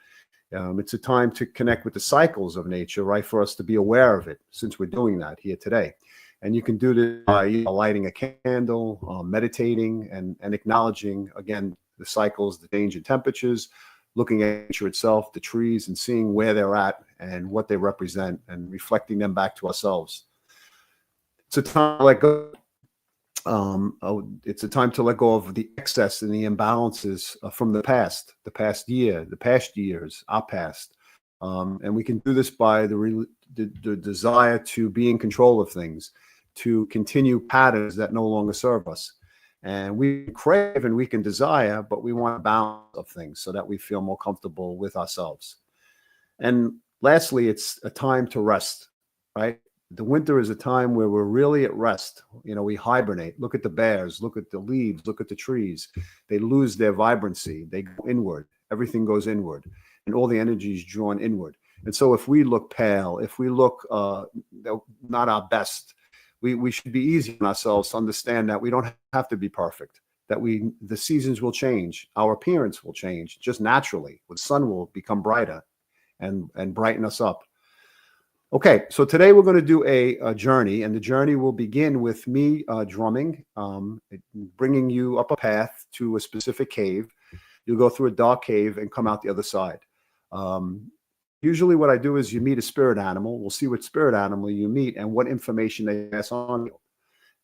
It's a time to connect with the cycles of nature, right? For us to be aware of it, since we're doing that here today. And you can do this by lighting a candle, meditating, and acknowledging, again, the cycles, the change in temperatures, looking at nature itself, the trees, and seeing where they're at and what they represent, and reflecting them back to ourselves. It's a time to let go. It's a time to let go of the excess and the imbalances from the past year, the past years, our past. And we can do this by the desire to be in control of things, to continue patterns that no longer serve us. And we crave and we can desire, but we want a balance of things so that we feel more comfortable with ourselves. And lastly, it's a time to rest, right? The winter is a time where we're really at rest. We hibernate. Look at the bears, look at the leaves, look at the trees. They lose their vibrancy. They go inward. Everything goes inward, and all the energy is drawn inward. And so if we look pale, if we look not our best, we should be easy on ourselves to understand that we don't have to be perfect, that the seasons will change. Our appearance will change just naturally. The sun will become brighter and brighten us up. Okay, so today we're going to do a journey, and the journey will begin with me drumming, bringing you up a path to a specific cave. You'll go through a dark cave and come out the other side. Usually what I do is you meet a spirit animal. We'll see what spirit animal you meet and what information they pass on you.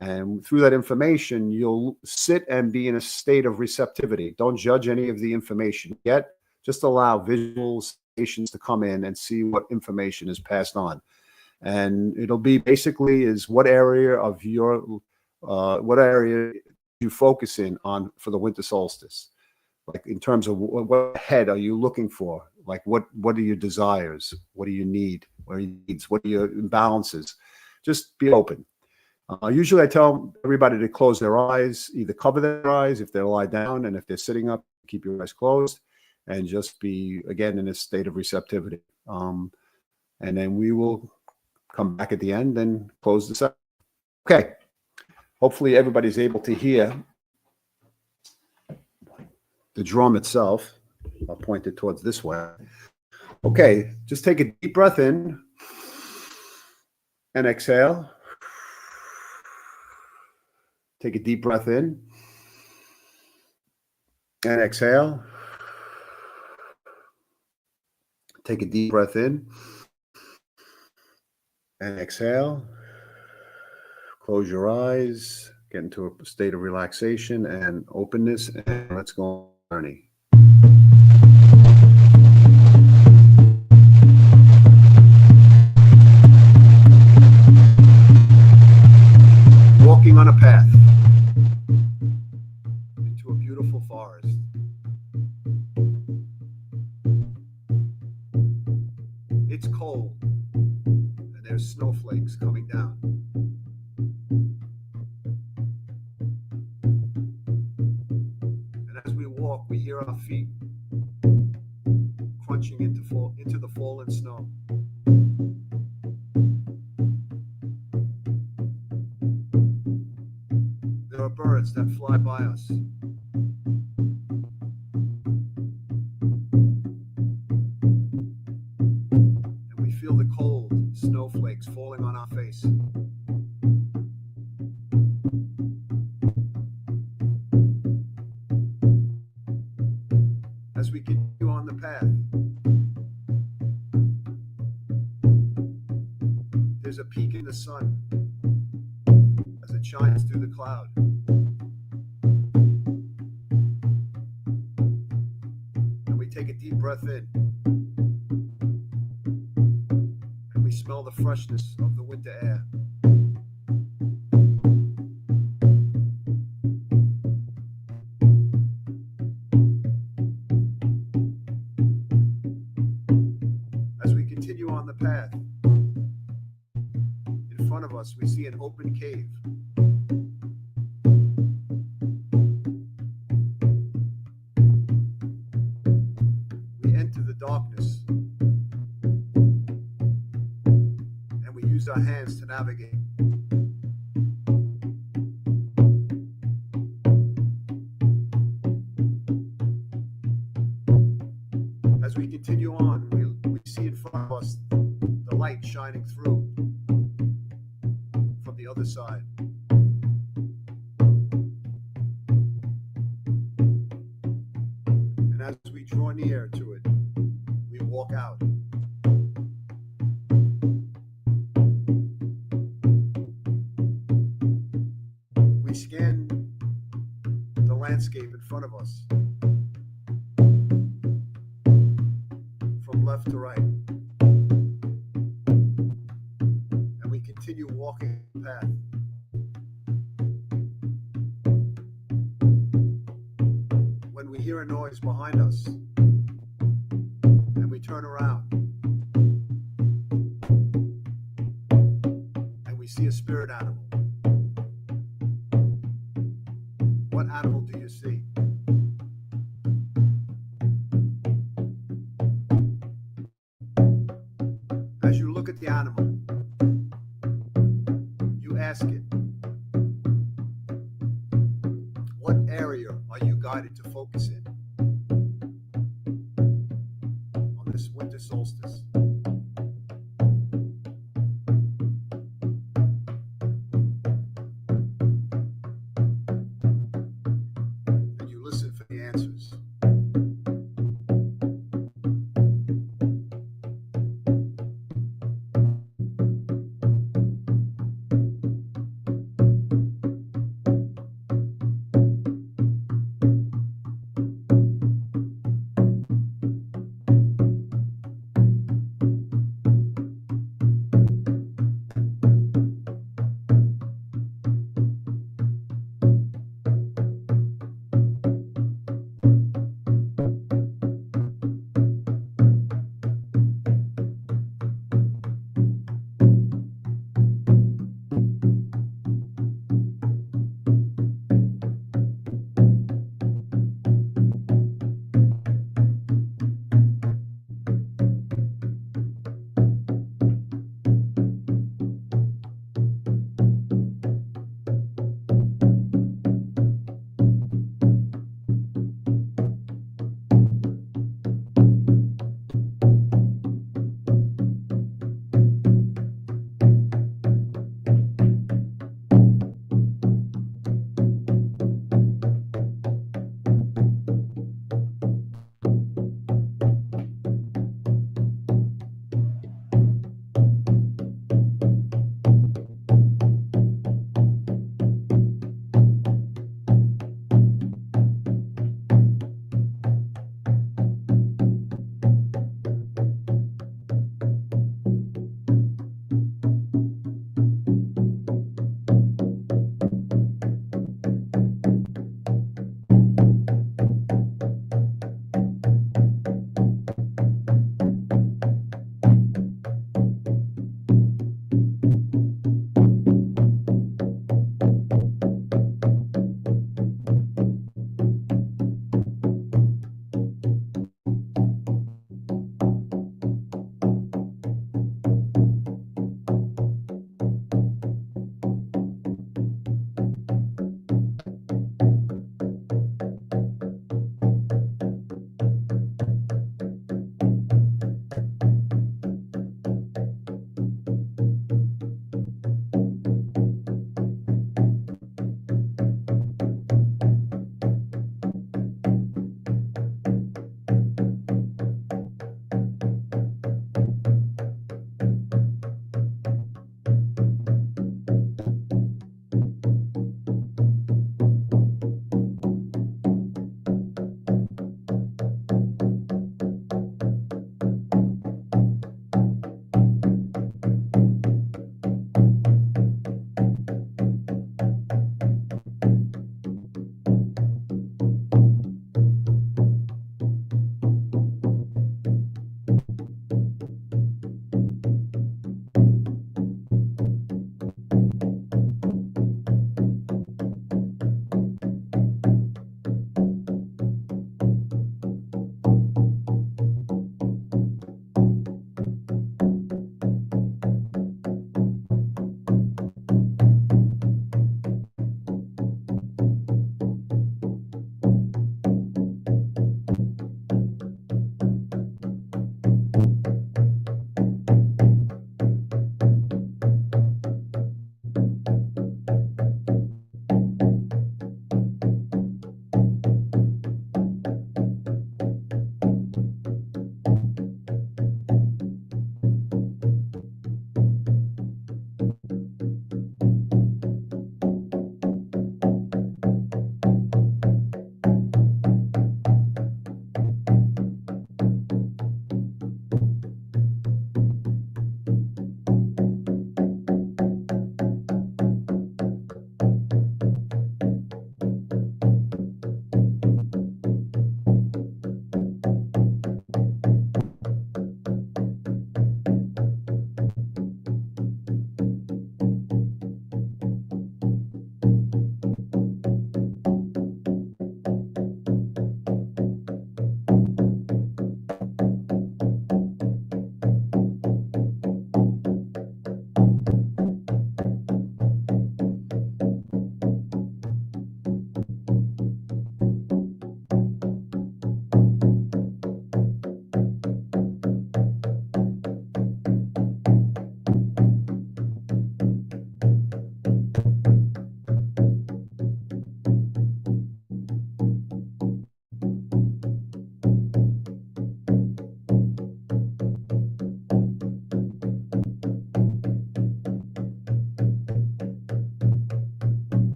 And through that information, you'll sit and be in a state of receptivity. Don't judge any of the information yet. Just allow visuals to come in and see what information is passed on. And it'll be basically is what area you focus in on for the winter solstice. Like in terms of what head are you looking for? Like what are your desires? What do you need? What are your needs? What are your imbalances? Just be open. Usually I tell everybody to close their eyes, either cover their eyes if they're lie down, and if they're sitting up, keep your eyes closed, and just be, again, in a state of receptivity. And then we will come back at the end and close this up. Okay. Hopefully everybody's able to hear the drum itself. I'll point it towards this way. Okay, just take a deep breath in and exhale. Take a deep breath in and exhale. Take a deep breath in and exhale. Close your eyes, get into a state of relaxation and openness, and let's go on a journey. Walking on a path into a beautiful forest. It's cold, and there's snowflakes coming down. And as we walk, we hear our feet crunching into the fallen snow. There are birds that fly by us. And we feel the cold snowflakes falling on our face. As we continue on the path, there's a peak in the sun as it shines through the cloud. And we take a deep breath in, and we smell the freshness of the winter air. As we continue on the path, in front of us we see an open cave. We enter the darkness, and we use our hands to navigate. As we continue on, we see in front of us the light shining through from the other side. And as we draw near to it, we walk out. We scan the landscape in front of us from left to right. And we continue walking the path. When we hear a noise behind us, and we turn around, third animal. What animal do you see? As you look at the animal, you ask it, what area are you guided to focus in on this winter solstice? And you listen for the answers.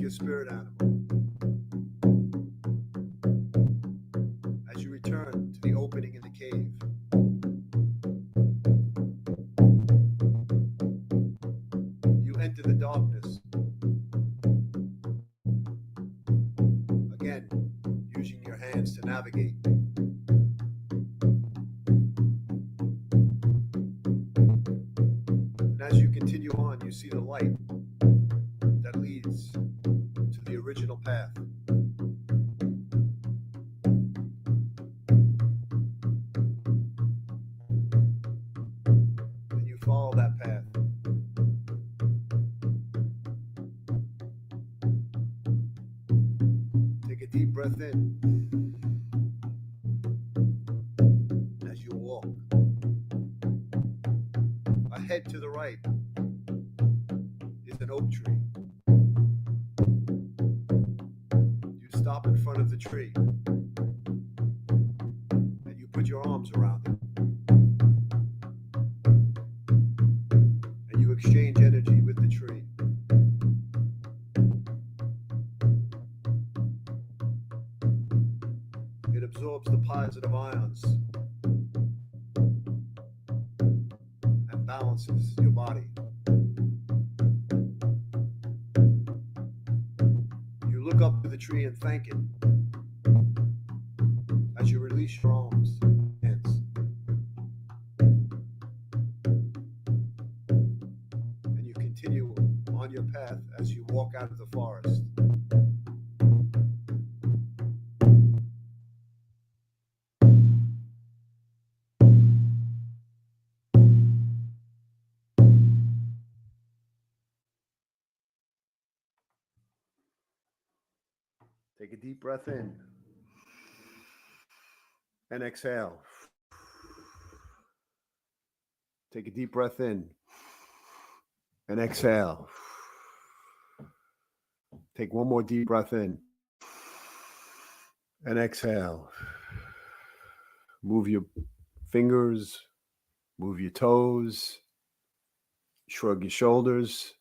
your spirit animal. As you return to the opening in the cave, you enter the darkness. Again, using your hands to navigate. And as you continue on, you see the light that leads to the original path. And you follow that path. Take a deep breath in as you walk. Ahead to the right is an oak tree. You stop in front of the tree and you put your arms around it. And you exchange energy with the tree. It absorbs the positive ions and balances your body. You look up to the tree and thank it as you release your arms and hands. And you continue on your path as you walk out of the forest. Take a deep breath in and exhale. Take a deep breath in and exhale. Take one more deep breath in and exhale. Move your fingers, move your toes, shrug your shoulders.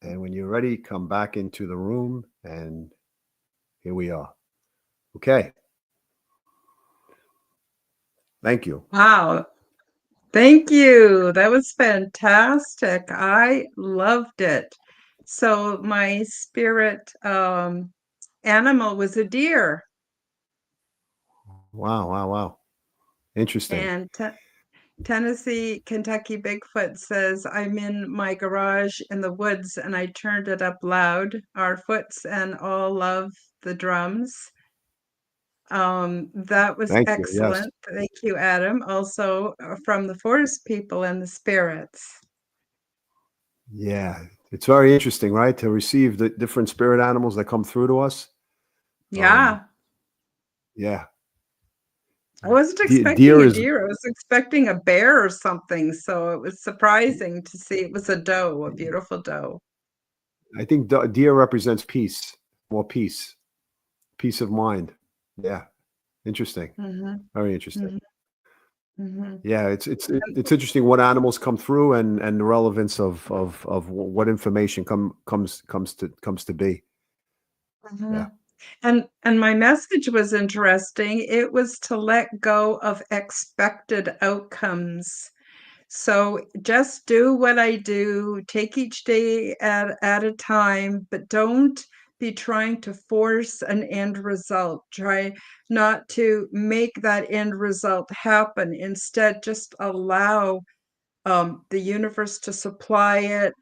And when you're ready, come back into the room, and here we are. Okay. Thank you. Wow. Thank you. That was fantastic. I loved it. So my spirit animal was a deer. Wow. Interesting. And Tennessee, Kentucky Bigfoot says, I'm in my garage in the woods and I turned it up loud. Our foots and all love the drums. That was Thank you. Yes. excellent. Thank you, Adam. Also from the forest people and the spirits. Yeah. It's very interesting, right? To receive the different spirit animals that come through to us. Yeah. Yeah. I wasn't expecting Deer a is, deer. I was expecting a bear or something. So it was surprising to see it was a doe, a beautiful doe. I think deer represents peace, more peace of mind. Yeah. Interesting. Mm-hmm. Very interesting. Mm-hmm. Mm-hmm. Yeah, it's interesting what animals come through and the relevance of what information comes to be. Mm-hmm. Yeah. And my message was interesting. It was to let go of expected outcomes. So just do what I do, take each day at a time, but don't be trying to force an end result. Try not to make that end result happen. Instead, just allow the universe to supply it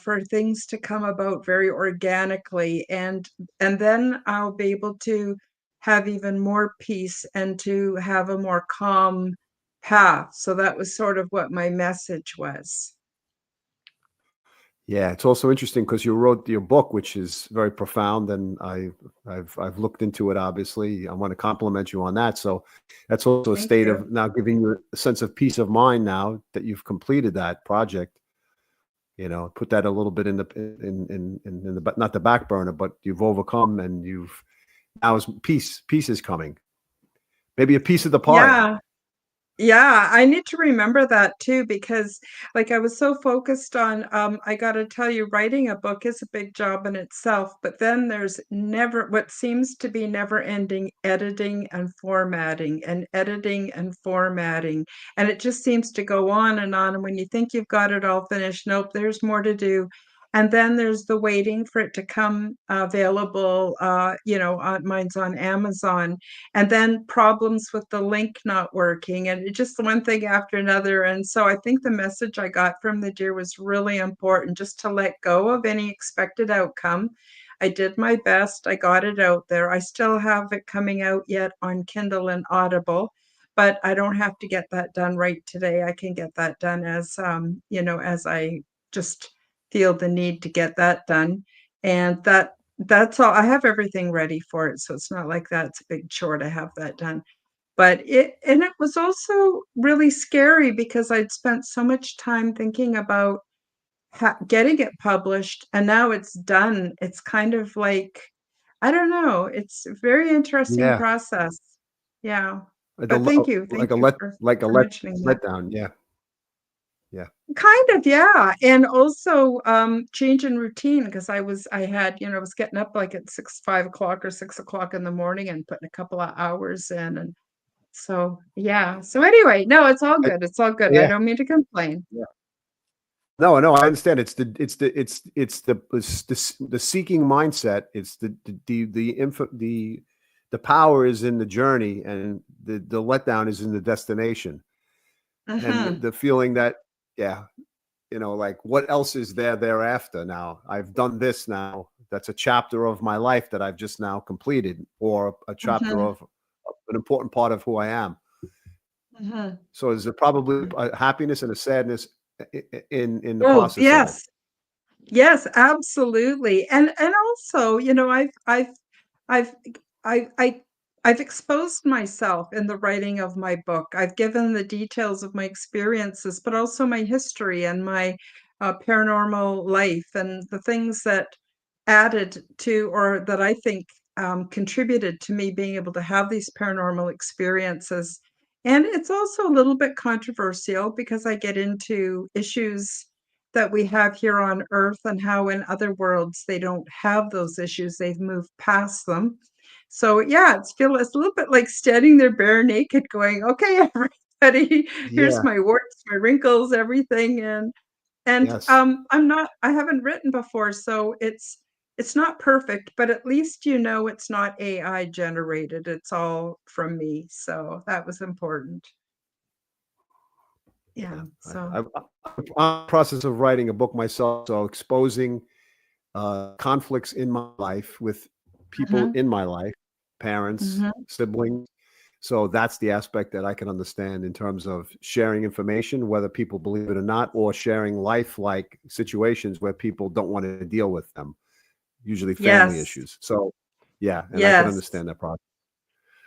for things to come about very organically, and then I'll be able to have even more peace and to have a more calm path. So that was sort of what my message was. Yeah, it's also interesting because you wrote your book, which is very profound, and I've looked into it. Obviously, I want to compliment you on that. So that's also a Thank state you. of now giving you a sense of peace of mind now that you've completed that project. You know, put that a little bit in the not the back burner, but you've overcome, and you've now is peace. Peace is coming. Maybe a piece of the pie. Yeah. Yeah, I need to remember that too because like I was so focused on I got to tell you writing a book is a big job in itself, but then there's never what seems to be never ending editing and formatting and editing and formatting, and it just seems to go on and when you think you've got it all finished, nope, there's more to do. And then there's the waiting for it to come available, mine's on Amazon, and then problems with the link not working, and just one thing after another. And so I think the message I got from the deer was really important, just to let go of any expected outcome. I did my best. I got it out there. I still have it coming out yet on Kindle and Audible, but I don't have to get that done right today. I can get that done as I just feel the need to get that done. And that's all. I have everything ready for it, so it's not like that's a big chore to have that done. But it was also really scary because I'd spent so much time thinking about getting it published, and now it's done. It's kind of like, I don't know, it's a very interesting Yeah, process. Yeah. like a But le- thank like a you let like a for let mentioning that. letdown. Yeah, yeah, Kind of, yeah. And also change in routine because I was getting up like at 5 o'clock or 6 o'clock in the morning and putting a couple of hours in. And so, yeah. So anyway, no, it's all I, good. It's all good. I yeah. don't mean to complain. Yeah. No, no, I understand. It's the seeking mindset. It's the power is in the journey, and the letdown is in the destination. And Hmm. the feeling that, yeah, like what else is there thereafter? Now I've done this. Now that's a chapter of my life that I've just now completed, or a chapter Hmm. of an important part of who I am. Hmm. So is there probably a happiness and a sadness in the Oh, process of it? yes. Yes, absolutely. And also, I've I I I've exposed myself in the writing of my book. I've given the details of my experiences, but also my history and my paranormal life and the things that added to, or that I think contributed to me being able to have these paranormal experiences. And it's also a little bit controversial because I get into issues that we have here on Earth and how in other worlds they don't have those issues. They've moved past them. So yeah, it's a little bit like standing there bare naked going, okay, everybody, here's Yeah. my warts, my wrinkles, everything. And Yes. I haven't written before, so it's not perfect, but at least it's not AI generated. It's all from me. So that was important. Yeah. Yeah. So I'm in the process of writing a book myself, so exposing conflicts in my life with people mhm, in my life, parents, mhm. siblings. So that's the aspect that I can understand in terms of sharing information, whether people believe it or not, or sharing life-like situations where people don't want to deal with them, usually family Yes. issues. So, yeah, and I can Yes. understand that process.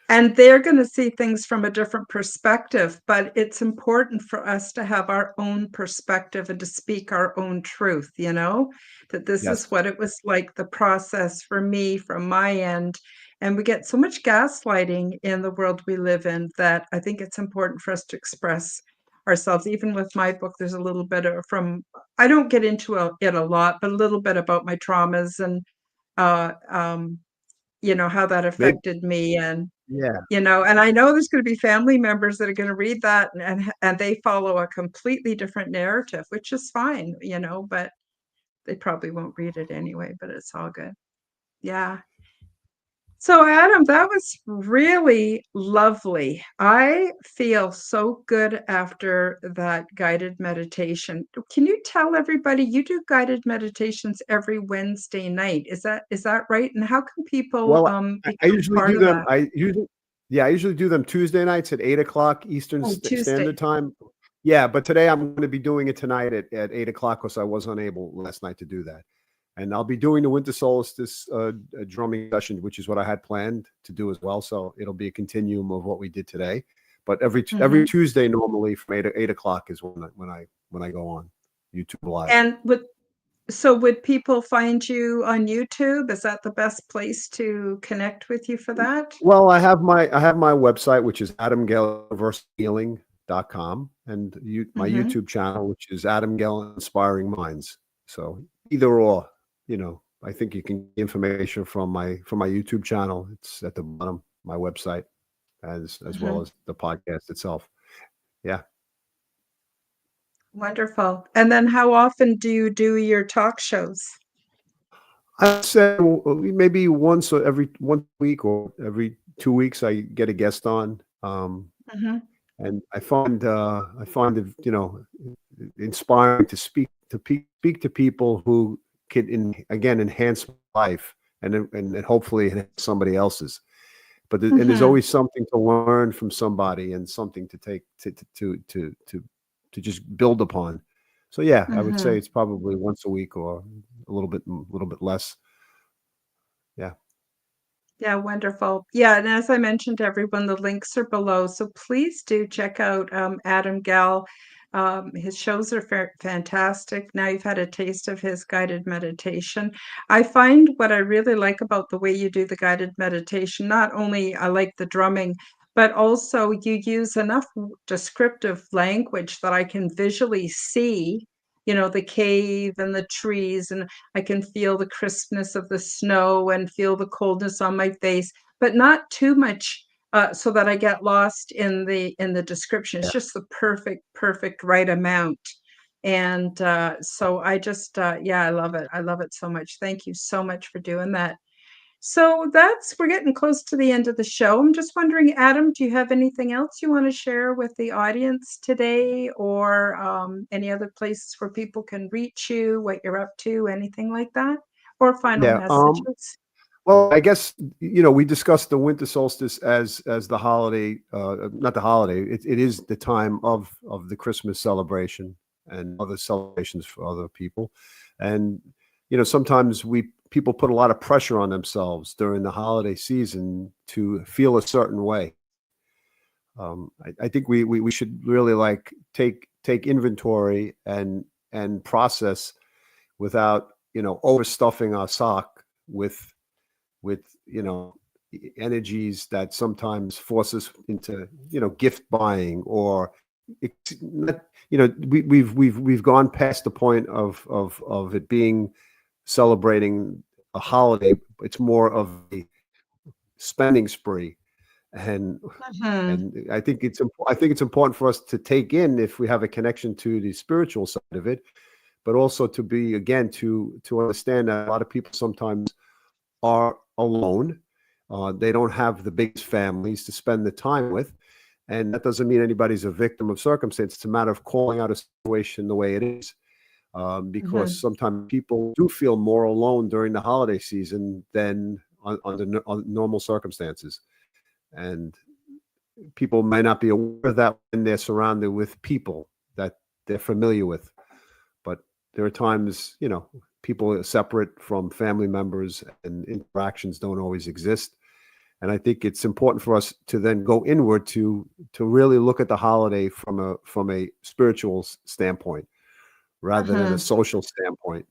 And they're going to see things from a different perspective, but it's important for us to have our own perspective and to speak our own truth, that this is Yes. what it was like, the process for me from my end. And we get so much gaslighting in the world we live in that I think it's important for us to express ourselves. Even with my book, there's a little bit I don't get into it a lot, but a little bit about my traumas and, uh, um, how that Maybe. affected me. Yeah. And I know there's going to be family members that are going to read that and they follow a completely different narrative, which is fine, but they probably won't read it anyway, but it's all good. Yeah. So, Adam, that was really lovely. I feel so good after that guided meditation. Can you tell everybody you do guided meditations every Wednesday night? Is that right? And how can people Well, I become usually part do of them. that? I usually do them Tuesday nights at 8 o'clock Eastern Oh, Standard Tuesday. Time. Yeah, but today I'm going to be doing it tonight at 8 o'clock because I was unable last night to do that. And I'll be doing the winter solstice drumming session, which is what I had planned to do as well. So it'll be a continuum of what we did today. But every Mhm. Tuesday normally from 8 o'clock is when I go on YouTube Live. And would people find you on YouTube? Is that the best place to connect with you for that? Well, I have my website, which is Adam Gell Universal Healing. and my Mm-hmm. YouTube channel, which is Adam Gell Inspiring Minds. So either or, I think you can get information from my YouTube channel. It's at the bottom, my website, as Mm-hmm. well as the podcast itself. Yeah. Wonderful. And then how often do you do your talk shows? I say maybe once a week or every 2 weeks I get a guest on. Mm-hmm. And I find it, inspiring to speak to people who can again enhance my life and hopefully enhance somebody else's. And there's Mm-hmm. always something to learn from somebody and something to take to just build upon. So yeah, I would Mm-hmm. say it's probably once a week or a little bit less. Yeah. Yeah, wonderful. Yeah, and as I mentioned to everyone, the links are below. So please do check out Adam Gell. His shows are fantastic. Now you've had a taste of his guided meditation. I find what I really like about the way you do the guided meditation, not only I like the drumming, but also you use enough descriptive language that I can visually see, the cave and the trees, and I can feel the crispness of the snow and feel the coldness on my face, but not too much so that I get lost in the description. It's Yeah. just the perfect right amount. And so I just yeah, I love it. I love it so much. Thank you so much for doing that. So we're getting close to the end of the show. I'm just wondering, Adam, do you have anything else you want to share with the audience today, or any other places where people can reach you, what you're up to, anything like that? Or final Yeah. messages? Well, I guess we discussed the winter solstice as the holiday, not the holiday. It is the time of the Christmas celebration and other celebrations for other people, and sometimes we people put a lot of pressure on themselves during the holiday season to feel a certain way. I think we should really like take inventory and process without overstuffing our sock with energies that sometimes force us into gift buying or we've gone past the point of it being celebrating a holiday. It's more of a spending spree, and Hmm. I think it's important for us to take in, if we have a connection to the spiritual side of it, but also to be again to understand that a lot of people sometimes are alone. They don't have the biggest families to spend the time with. And that doesn't mean anybody's a victim of circumstance. It's a matter of calling out a situation the way it is. Because Hmm. sometimes people do feel more alone during the holiday season than on normal circumstances. And people may not be aware of that when they're surrounded with people that they're familiar with. But there are times, people are separate from family members and interactions don't always exist. And I think it's important for us to then go inward to really look at the holiday from a spiritual standpoint rather than a Hmm. social standpoint.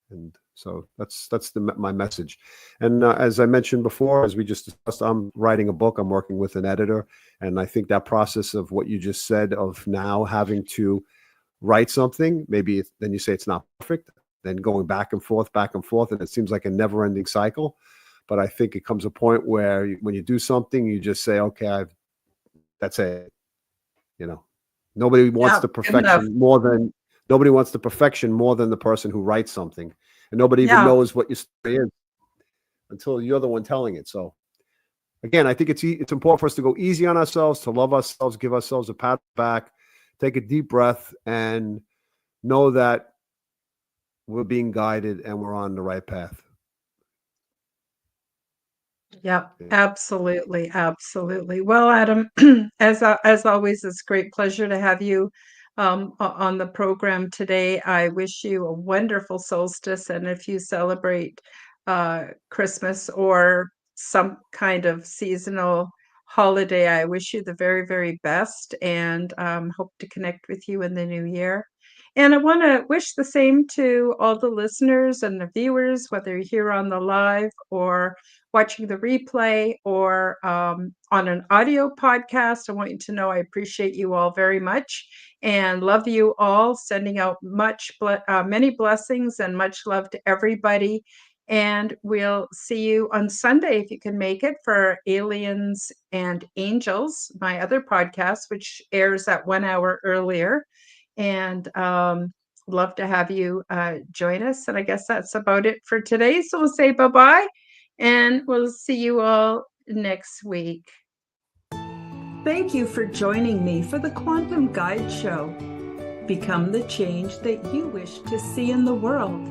And so that's my message. And as I mentioned before, as we just discussed, I'm writing a book. I'm working with an editor, and I think that process of what you just said of now having to write something, maybe then you say it's not perfect, then going back and forth, and it seems like a never-ending cycle. But I think it comes a point where when you do something, you just say, okay, that's it. You know, nobody wants Yeah, the good enough. perfection more than nobody wants the perfection more than the person who writes something, and nobody even Yeah. knows what your story is until you're the one telling it. So again, I think it's important for us to go easy on ourselves, to love ourselves, give ourselves a pat on the back, take a deep breath, and know that we're being guided and we're on the right path. Yep, Yeah. absolutely, absolutely. Well, Adam, as always, it's a great pleasure to have you on the program today. I wish you a wonderful solstice, and if you celebrate Christmas or some kind of seasonal holiday, I wish you the very best, and hope to connect with you in the new year. And I want to wish the same to all the listeners and the viewers, whether you're here on the live or watching the replay or on an audio podcast. I want you to know I appreciate you all very much and love you all, sending out many blessings and much love to everybody. And we'll see you on Sunday, if you can make it, for Aliens and Angels, my other podcast, which airs at 1 hour earlier. And love to have you join us. And I guess that's about it for today. So we'll say bye-bye, and we'll see you all next week. Thank you for joining me for the Quantum Guide Show. Become the change that you wish to see in the world.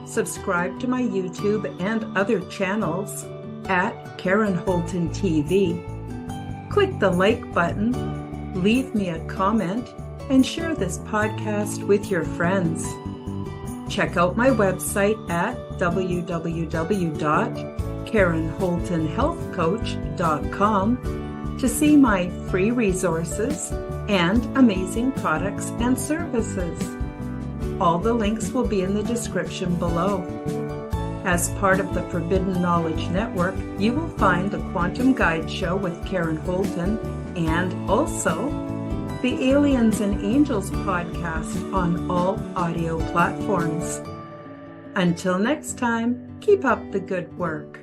Subscribe to my YouTube and other channels at Karen Holton TV. Click the like button, leave me a comment, and share this podcast with your friends. Check out my website at www.karenholtonhealthcoach.com to see my free resources and amazing products and services. All the links will be in the description below. As part of the Forbidden Knowledge Network, you will find the Quantum Guide Show with Karen Holton and also the Aliens and Angels podcast on all audio platforms. Until next time, keep up the good work.